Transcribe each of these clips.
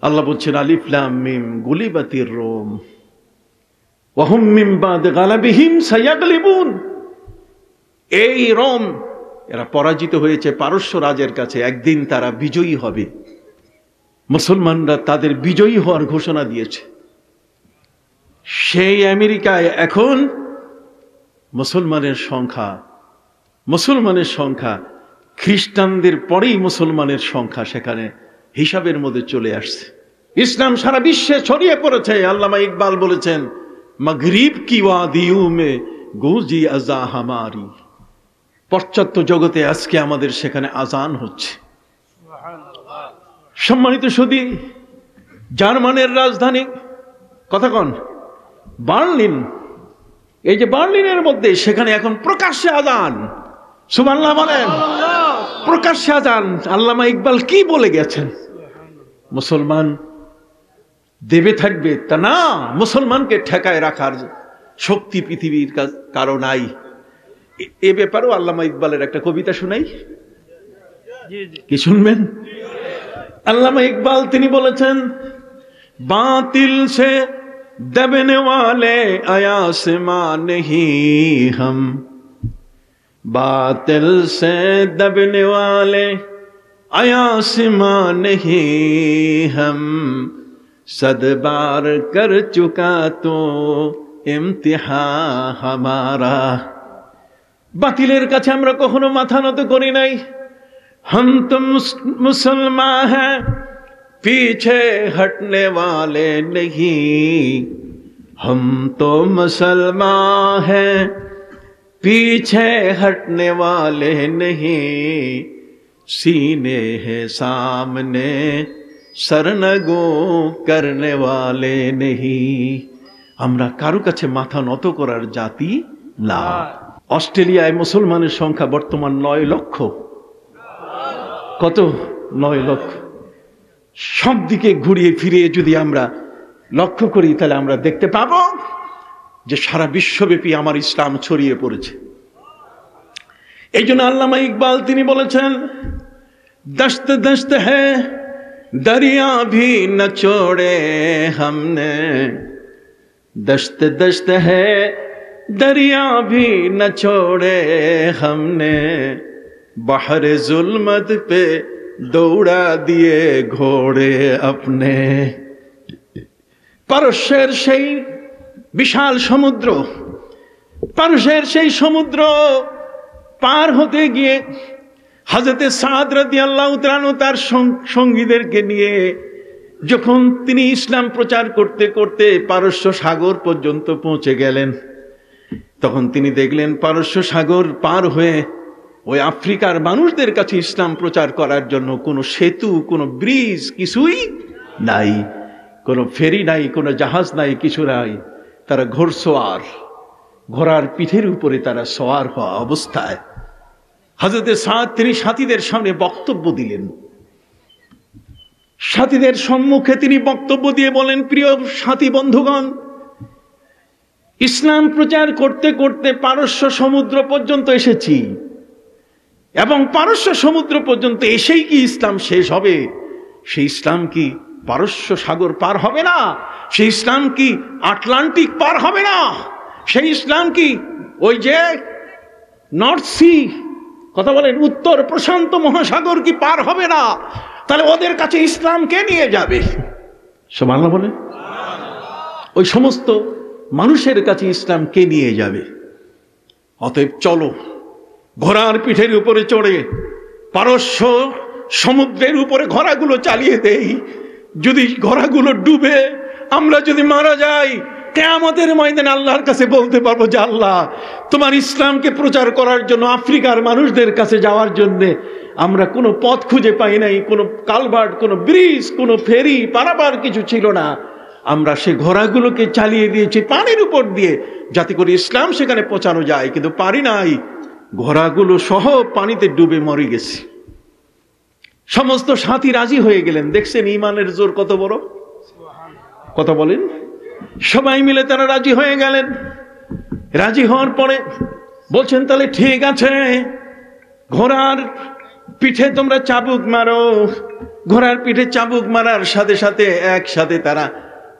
আল্লাহ বলছেন আলিফ লাম মিম গুলিবাতির রোম ওয়া হুম মিন বাদি গালাবিহিম সায়াগলিবুন। এই রোম এরা পরাজিত হয়েছে পারস্য রাজের কাছে, একদিন তারা বিজয়ী হবে। মুসলমানরা তাদের বিজয়ী হওয়ার ঘোষণা দিয়েছে। সেই আমেরিকায় এখন মুসলমানের সংখ্যা খ্রিস্টানদের পরেই মুসলমানের সংখ্যা সেখানে হিসাবের মধ্যে চলে আসছে। ইসলাম সারা বিশ্বে ছড়িয়ে পড়েছে। আল্লামা ইকবাল বলেছেন মাগরিব কি ওয়াদিয়ু মে গুজি আযা হামারি। পাশ্চাত্য জগতে আজকে আমাদের সেখানে আজান হচ্ছে। সম্মানিত সুধী, জার্মানের রাজধানী কথা কন বার্লিন, এই যে বার্লিনের মধ্যে সেখানে এখন প্রকাশ্যে আজান। সুবহানাল্লাহ বলেন, প্রকাশ্যে আজান। আল্লামা ইকবাল কি বলে গেছেন? মুসলমান দেবে থাকবে তা না, মুসলমানকে ঠেকায় রাখার শক্তি পৃথিবীর কারো নাই। এ ব্যাপারেও আল্লামা ইকবালের একটা কবিতা শুনাই, কি শুনবেন? আল্লামা ইকবাল তিনি বলেছেন বাতিল সে दबने वाले आयासमा नहीं हम, बातिल से दबने वाले आयासमा नहीं हम, सद बार कर चुका तो इम्तिहा हमारा। बातिलेर काछे आमरा कखनो माथा নত करी नाई। हम तो मुसलमान हैं, पीछे हटने वाले नहीं। हम तो मुसलमान हैं, पीछे हटने वाले नहीं। सीने हैं सामने, सरनगो करने वाले नहीं। আমরা কারো কাছে মাথা নত করার জাতি না। অস্ট্রেলিয়ায় মুসলমানের সংখ্যা বর্তমান 9 লক্ষ। কত? 9 লক্ষ। সব দিকে ঘুরিয়ে ফিরিয়ে যদি আমরা লক্ষ্য করি তাহলে আমরা দেখতে পাবো যে সারা বিশ্বব্যাপী আমার ইসলাম ছড়িয়ে পড়েছে। এই জন্য আল্লামা ইকবাল তিনি বলেছেন দস্ত দস্ত হ্যায় দরিয়া ভি ন छोड़े हमने, दस्त दस्त है दरिया भी न छोड़े हमने, बहर जुल्मत पे दौड़ा दिए घोड़े अपने। পারস্যের সেই বিশাল সমুদ্র, পারস্যের সেই সমুদ্র পার হতে গিয়ে হযরতে সাদ রাদিয়াল্লাহু তাআলা তার সঙ্গীদেরকে নিয়ে যখন তিনি ইসলাম প্রচার করতে করতে পারস্য সাগর পর্যন্ত পৌঁছে গেলেন, তখন তিনি দেখলেন পারস্য সাগর পার হয়ে ওই আফ্রিকার মানুষদের কাছে ইসলাম প্রচার করার জন্য কোনো সেতু, কোনো ব্রিজ কিছুই নাই, কোনো ফেরি নাই, কোনো জাহাজ নাই, কিছু নাই। তারা ঘোড়সওয়ার, ঘোড়ার পিঠের উপরে তারা সওয়ার হওয়া অবস্থায় হযরতে সাদ তিনি সাথীদের সামনে বক্তব্য দিলেন। সাথীদের সম্মুখে তিনি বক্তব্য দিয়ে বলেন, প্রিয় সাথী বন্ধুগণ, ইসলাম প্রচার করতে করতে পারস্য সমুদ্র পর্যন্ত এসেছি, এবং পারস্য সমুদ্র পর্যন্ত এসেই কি ইসলাম শেষ হবে? সেই ইসলাম কি পারস্য সাগর পার হবে না? সেই ইসলাম কি আটলান্টিক পার হবে না? সেই ইসলাম কি ওই যে নর্থ সি, কথা বলেন, উত্তর প্রশান্ত মহাসাগর কি পার হবে না? তাহলে ওদের কাছে ইসলাম কে নিয়ে যাবে? সুবহানাল্লাহ বলে। ওই সমস্ত মানুষের কাছে ইসলাম কে নিয়ে যাবে? অতএব চলো ঘোড়ার পিঠের উপরে চড়ে পারস্য সমুদ্রের উপরে ঘোড়াগুলো চালিয়ে দেই। যদি ঘোড়াগুলো ডুবে আমরা যদি মারা যাই, কিয়ামতের ময়দানে আল্লাহর কাছে বলতে পারবো যে আল্লাহ, তোমার ইসলামকে প্রচার করার জন্য আফ্রিকার মানুষদের কাছে যাওয়ার জন্য আমরা কোনো পথ খুঁজে পাই নাই, কোনো কালভার্ট, কোনো ব্রিজ, কোনো ফেরি পারাবার কিছু ছিল না। আমরা সে ঘোড়াগুলোকে চালিয়ে দিয়েছি পানির উপর দিয়ে, যাতে করে ইসলাম সেখানে পৌঁছানো যায়, কিন্তু পারি নাই। ঘোড়াগুলো সহ পানিতে ডুবে মরে গেছে। সমস্ত সাথী রাজি হয়ে গেলেন। দেখছেন ঈমানের জোর কত বড়, কথা বলেন। সবাই মিলে তারা রাজি হয়ে গেলেন। রাজি হওয়ার পরে বলছেন তাহলে ঠিক আছে, ঘোড়ার পিঠে তোমরা চাবুক মারো, ঘোড়ার পিঠে চাবুক মারার সাথে সাথে একসাথে তারা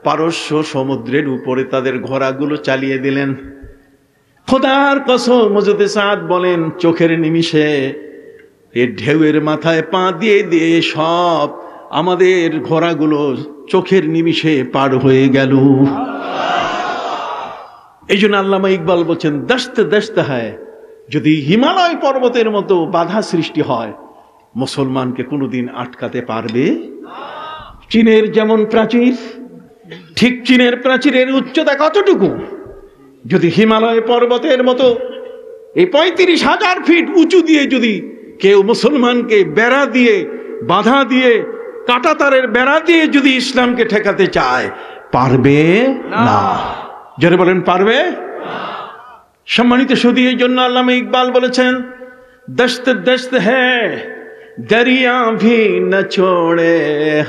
পারস্য সমুদ্রের উপরে তাদের ঘোড়াগুলো চালিয়ে দিলেন। খোদার কসম হযরত সাদ বলেন, চোখের নিমিষে এই ঢেউয়ের মাথায় পা দিয়ে দিয়ে সব আমাদের ঘোড়াগুলো চোখের নিমিষে পার হয়ে গেল। এই জন্য আল্লামা ইকবাল বলছেন, দস্তে দস্তে হয়, যদি হিমালয় পর্বতের মতো বাধা সৃষ্টি হয়, মুসলমানকে কোনোদিন আটকাতে পারবে? চীনের যেমন প্রাচীর, ঠিক চীনের প্রাচীরের উচ্চতা কতটুকু? যদি হিমালয় পর্বতের মতো এই ৩৫,০০০ ফিট উঁচু দিয়ে যদি কেউ মুসলমানকে বেড়া দিয়ে, বাধা দিয়ে, কাঁটাতারের বেড়া দিয়ে যদি ইসলামকে ঠেকাতে চায়, পারবে না। যারা বলেন পারবে? সম্মানিত সুধী, এই জন্য আল্লামা ইকবাল বলেছেন, দস্ত দস্ত হ্যায় দরিয়া ভি ন ছোড়ে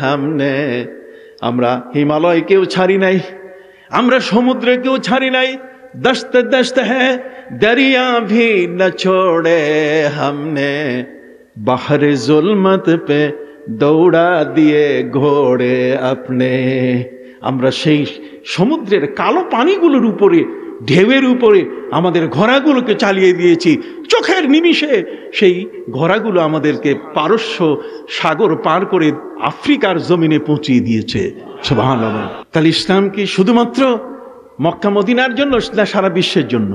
হামনে। আমরা হিমালয়কেও ছাড়ি নাই, আমরা সমুদ্রকেও ছাড়ি নাই। দস্ত দস্ত হ্যায় দরিয়া ভি ন ছোড়ে হামনে, বাহরে জুলমত পে দৌড়া দিয়ে ঘোড়ে আপনে। আমরা সেই সমুদ্রের কালো পানিগুলোর উপরে, ঢেউয়ের উপরে আমাদের ঘোড়াগুলোকে চালিয়ে দিয়েছি। চোখের নিমিষে সেই ঘোড়াগুলো আমাদেরকে পারস্য সাগর পার করে আফ্রিকার জমিনে পৌঁছিয়ে দিয়েছে। সুবহানাল্লাহ। তাহলে ইসলাম কি শুধুমাত্র মক্কা মদিনার জন্য না সারা বিশ্বের জন্য?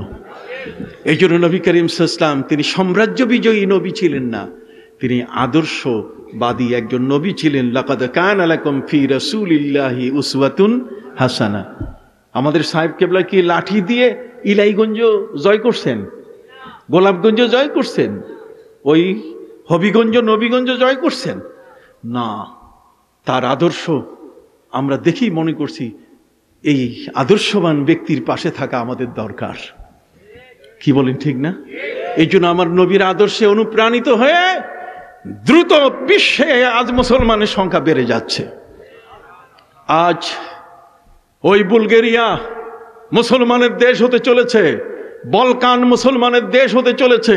এই জন্য নবী করিম সাল্লাল্লাহু আলাইহি ওয়াসাল্লাম তিনি সাম্রাজ্য বিজয়ী নবী ছিলেন না, তিনি আদর্শবাদী একজন নবী ছিলেন। লাকাদ কানা লাকুম ফি রাসূলিল্লাহি উসওয়াতুন হাসানা। আমাদের সাহেব কেবলা কি লাঠি দিয়ে ইলাইগঞ্জ জয় করছেন, গোলাপগঞ্জ জয় করছেন, ওই হবিগঞ্জ নবীগঞ্জ জয় করছেন না। তার আদর্শ আমরা দেখি মনে করছি এই আদর্শবান ব্যক্তির পাশে থাকা আমাদের দরকার। কি বলেন, ঠিক না? এই জন্য আমার নবীর আদর্শে অনুপ্রাণিত হয়ে দ্রুত বিশ্বে আজ মুসলমানের সংখ্যা বেড়ে যাচ্ছে। আজ ওই বুলগেরিয়া মুসলমানের দেশ হতে চলেছে, বলকান মুসলমানের দেশ হতে চলেছে,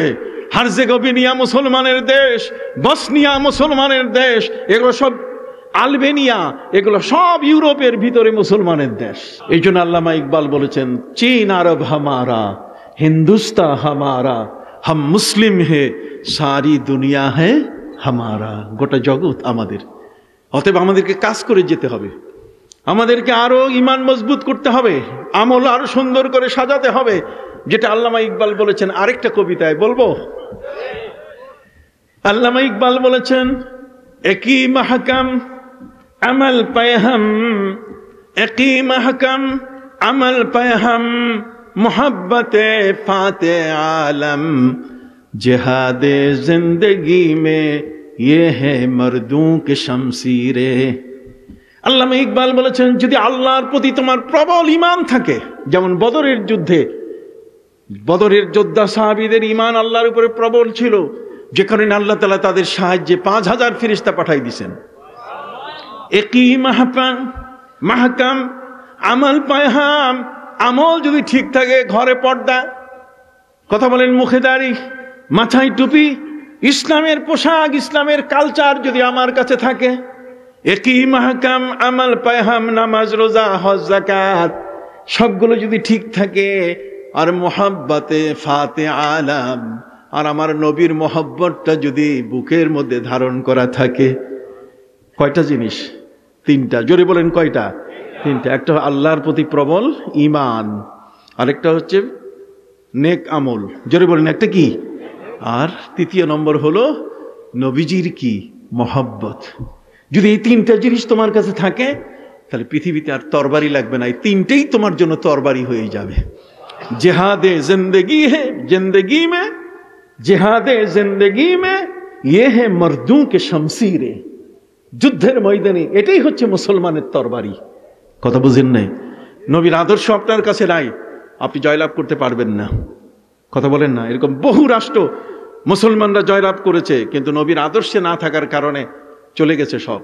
হার্জেগোভিনা মুসলমানের দেশ, বসনিয়া মুসলমানের দেশ, এগুলো সব আলবেনিয়া, এগুলো সব ইউরোপের ভিতরে মুসলমানের দেশ। এই জন্য আল্লামা ইকবাল বলেছেন, চীন আরব হামারা, হিন্দুস্তান হামারা, হাম মুসলিম হে, সারি দুনিয়া হে হামারা। গোটা জগৎ আমাদের। অতএব আমাদেরকে কাজ করে যেতে হবে, আমাদেরকে আরো ঈমান মজবুত করতে হবে, আমল আরো সুন্দর করে সাজাতে হবে। যেটা আল্লামা ইকবাল বলেছেন আরেকটা কবিতায়, বলবো? আল্লামা ইকবাল বলেছেন, একই মাহকাম আমল পেহম, একই মাহকাম আমল পেহম, मोहब्बते फाते आलम, जिहादे जिंदगी में ये है मर्दों के शमशीरे। আল্লামা ইকবাল বলেছেন, যদি আল্লাহর প্রতি তোমার প্রবল ঈমান থাকে, যেমন বদরের যুদ্ধে বদরের যোদ্ধা সাহাবীদের ঈমান আল্লাহর উপরে প্রবল ছিল, যে কারণে আল্লাহ তাআলা তাদের সাহায্যে ৫,০০০ ফেরেশতা পাঠিয়ে দিয়েছেন। একই মাহকাম আমল পেহম, আমল যদি ঠিক থাকে, ঘরে পর্দা, কথা বলেন, মুখে দাড়ি, মাথায় টুপি, ইসলামের পোশাক, ইসলামের কালচার যদি আমার কাছে থাকে, একই মাহকাম আমল পেহম, নামাজ রোজা হজ যাকাত সবগুলো যদি ঠিক থাকে, আর মোহাব্বতে ফাতে আলাম, আর আমার নবীর মোহাব্বতটা যদি বুকের মধ্যে ধারণ করা থাকে, কয়টা জিনিস? তিনটা। জোরে বলেন, কয়টা? তিনটা। একটা আল্লাহর প্রতি প্রবল ঈমান, আরেকটা হচ্ছে নেক আমল, জোরে বলেন একটা কি, আর তৃতীয় নম্বর হলো নবীজির কি, মহব্বত। যদি এই তিনটা জিনিস তোমার কাছে থাকে, তাহলে পৃথিবীতে আর তরবারি লাগবে না, এই তিনটেই তোমার জন্য তরবারি হয়ে যাবে। জেহাদে জিন্দগি হে জিন্দগি মে, জেহাদে জিন্দগি মে ইয়ে হে মর্দু কে শমশিরে। যুদ্ধের ময়দানে এটাই হচ্ছে মুসলমানের তরবারি। কথা বুঝেন নাই? নবীর আদর্শ আপনার কাছে নাই, আপনি জয়লাভ করতে পারবেন না। কথা বলেন না? এরকম বহু রাষ্ট্র মুসলমানরা জয়লাভ করেছে, কিন্তু নবীর আদর্শে না থাকার কারণে চলে গেছে সব,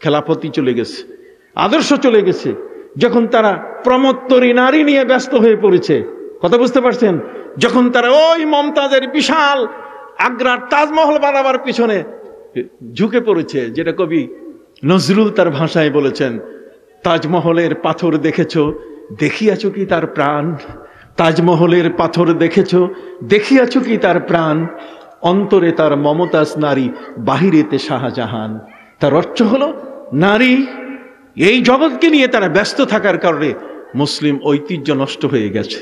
খেলাফতি চলে গেছে, আদর্শ চলে গেছে। যখন তারা প্রমত্তরী নারী নিয়ে ব্যস্ত হয়ে পড়েছে, কথা বুঝতে পারছেন? যখন তারা ওই মমতাজের বিশাল আগ্রার তাজমহল বানাবার পিছনে ঝুঁকে পড়েছে, যেটা কবি নজরুল তার ভাষায় বলেছেন, তাজমহলের পাথর দেখেছো, দেখিয়াছ কি তার প্রাণ? তাজমহলের পাথর দেখেছো, দেখিয়াছ কি তার প্রাণ? অন্তরে তার মমতাজ নারী, বাহিরেতে শাহজাহান। তার অর্থ হলো, নারী এই জগৎকে নিয়ে তারা ব্যস্ত থাকার কারণে মুসলিম ঐতিহ্য নষ্ট হয়ে গেছে।